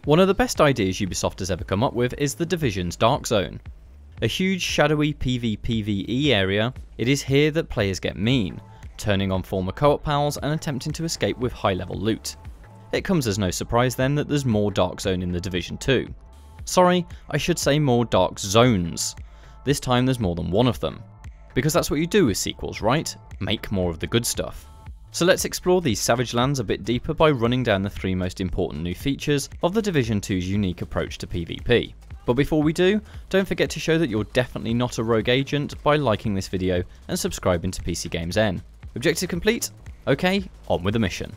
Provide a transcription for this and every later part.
One of the best ideas Ubisoft has ever come up with is the Division's Dark Zone. A huge shadowy PvPvE area, it is here that players get mean, turning on former co-op pals and attempting to escape with high level loot. It comes as no surprise then that there's more Dark Zone in the Division 2. Sorry, I should say more Dark Zones. This time there's more than one of them. Because that's what you do with sequels, right? Make more of the good stuff. So let's explore these savage lands a bit deeper by running down the 3 most important new features of the Division 2's unique approach to PvP. But before we do, don't forget to show that you're definitely not a rogue agent by liking this video and subscribing to PCGamesN. Objective complete? Okay, on with the mission.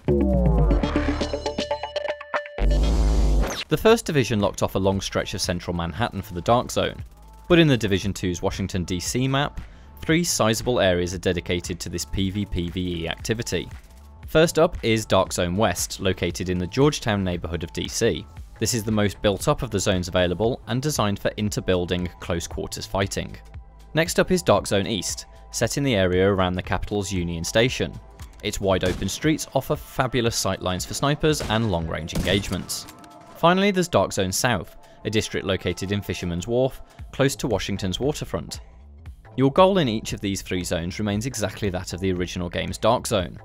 The first Division locked off a long stretch of central Manhattan for the Dark Zone, but in the Division 2's Washington DC map, 3 sizable areas are dedicated to this PvPvE activity. First up is Dark Zone West, located in the Georgetown neighbourhood of DC. This is the most built up of the zones available and designed for inter-building, close quarters fighting. Next up is Dark Zone East, set in the area around the capital's Union Station. Its wide open streets offer fabulous sightlines for snipers and long range engagements. Finally there's Dark Zone South, a district located in Fisherman's Wharf, close to Washington's waterfront. Your goal in each of these 3 zones remains exactly that of the original game's Dark Zone.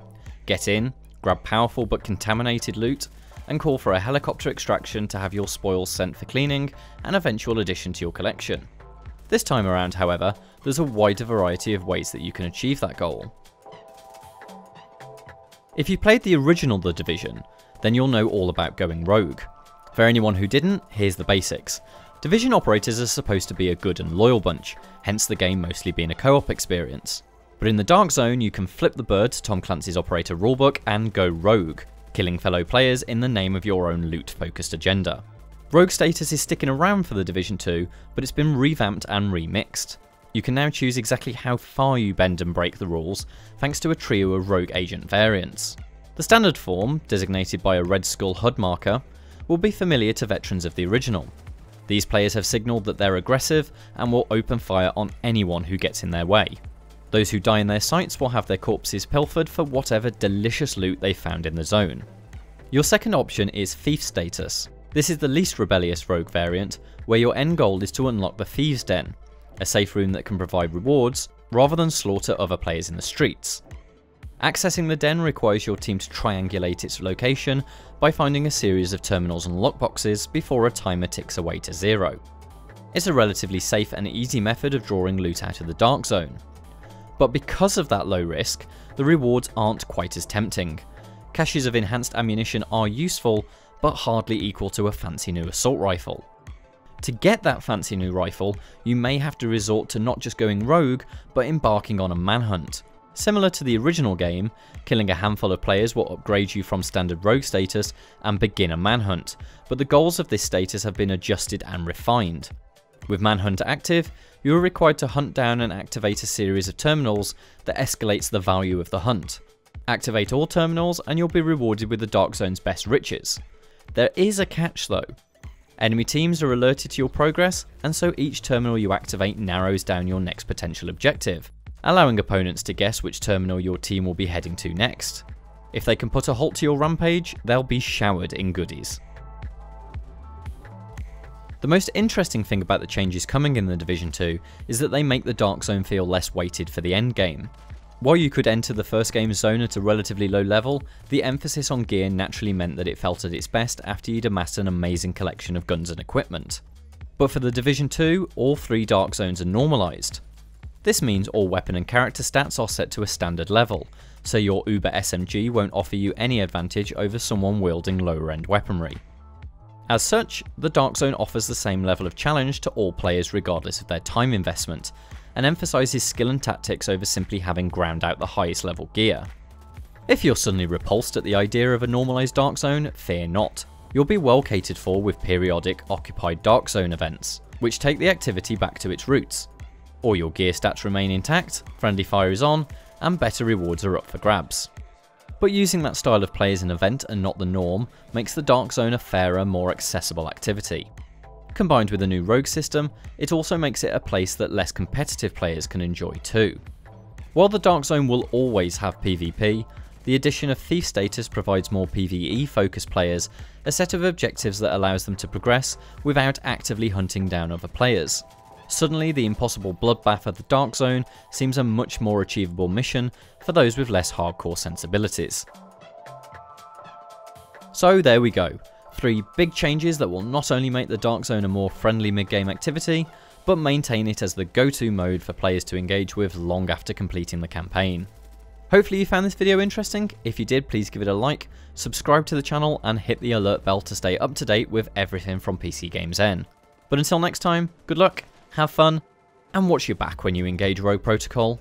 Get in, grab powerful but contaminated loot, and call for a helicopter extraction to have your spoils sent for cleaning and eventual addition to your collection. This time around, however, there's a wider variety of ways that you can achieve that goal. If you played the original The Division, then you'll know all about going rogue. For anyone who didn't, here's the basics. Division operators are supposed to be a good and loyal bunch, hence the game mostly being a co-op experience. But in the Dark Zone you can flip the bird to Tom Clancy's operator rulebook and go rogue, killing fellow players in the name of your own loot focused agenda. Rogue status is sticking around for the Division 2, but it's been revamped and remixed. You can now choose exactly how far you bend and break the rules, thanks to a trio of rogue agent variants. The standard form, designated by a red skull HUD marker, will be familiar to veterans of the original. These players have signalled that they're aggressive and will open fire on anyone who gets in their way. Those who die in their sights will have their corpses pilfered for whatever delicious loot they found in the zone. Your second option is Thief status. This is the least rebellious rogue variant, where your end goal is to unlock the Thieves' Den, a safe room that can provide rewards rather than slaughter other players in the streets. Accessing the den requires your team to triangulate its location by finding a series of terminals and lockboxes before a timer ticks away to 0. It's a relatively safe and easy method of drawing loot out of the Dark Zone. But because of that low risk, the rewards aren't quite as tempting. Caches of enhanced ammunition are useful, but hardly equal to a fancy new assault rifle. To get that fancy new rifle, you may have to resort to not just going rogue, but embarking on a manhunt. Similar to the original game, killing a handful of players will upgrade you from standard rogue status and begin a manhunt, but the goals of this status have been adjusted and refined. With Manhunt active, you are required to hunt down and activate a series of terminals that escalates the value of the hunt. Activate all terminals and you'll be rewarded with the Dark Zone's best riches. There is a catch though. Enemy teams are alerted to your progress, and so each terminal you activate narrows down your next potential objective, allowing opponents to guess which terminal your team will be heading to next. If they can put a halt to your rampage, they'll be showered in goodies. The most interesting thing about the changes coming in the Division 2 is that they make the Dark Zone feel less weighted for the end game. While you could enter the first game's zone at a relatively low level, the emphasis on gear naturally meant that it felt at its best after you'd amassed an amazing collection of guns and equipment. But for the Division 2, all 3 Dark Zones are normalized. This means all weapon and character stats are set to a standard level, so your Uber SMG won't offer you any advantage over someone wielding lower end weaponry. As such, the Dark Zone offers the same level of challenge to all players regardless of their time investment, and emphasises skill and tactics over simply having ground out the highest level gear. If you're suddenly repulsed at the idea of a normalized Dark Zone, fear not. You'll be well catered for with periodic occupied Dark Zone events, which take the activity back to its roots. All your gear stats remain intact, friendly fire is on, and better rewards are up for grabs. But using that style of play as an event and not the norm makes the Dark Zone a fairer, more accessible activity. Combined with a new rogue system, it also makes it a place that less competitive players can enjoy too. While the Dark Zone will always have PvP, The addition of Thief status provides more PvE focused players a set of objectives that allows them to progress without actively hunting down other players. Suddenly, the impossible bloodbath of the Dark Zone seems a much more achievable mission for those with less hardcore sensibilities. So there we go, 3 big changes that will not only make the Dark Zone a more friendly mid-game activity, but maintain it as the go-to mode for players to engage with long after completing the campaign. Hopefully you found this video interesting. If you did, please give it a like, subscribe to the channel and hit the alert bell to stay up to date with everything from PCGamesN. But until next time, good luck, have fun, and watch your back when you engage Rogue Protocol.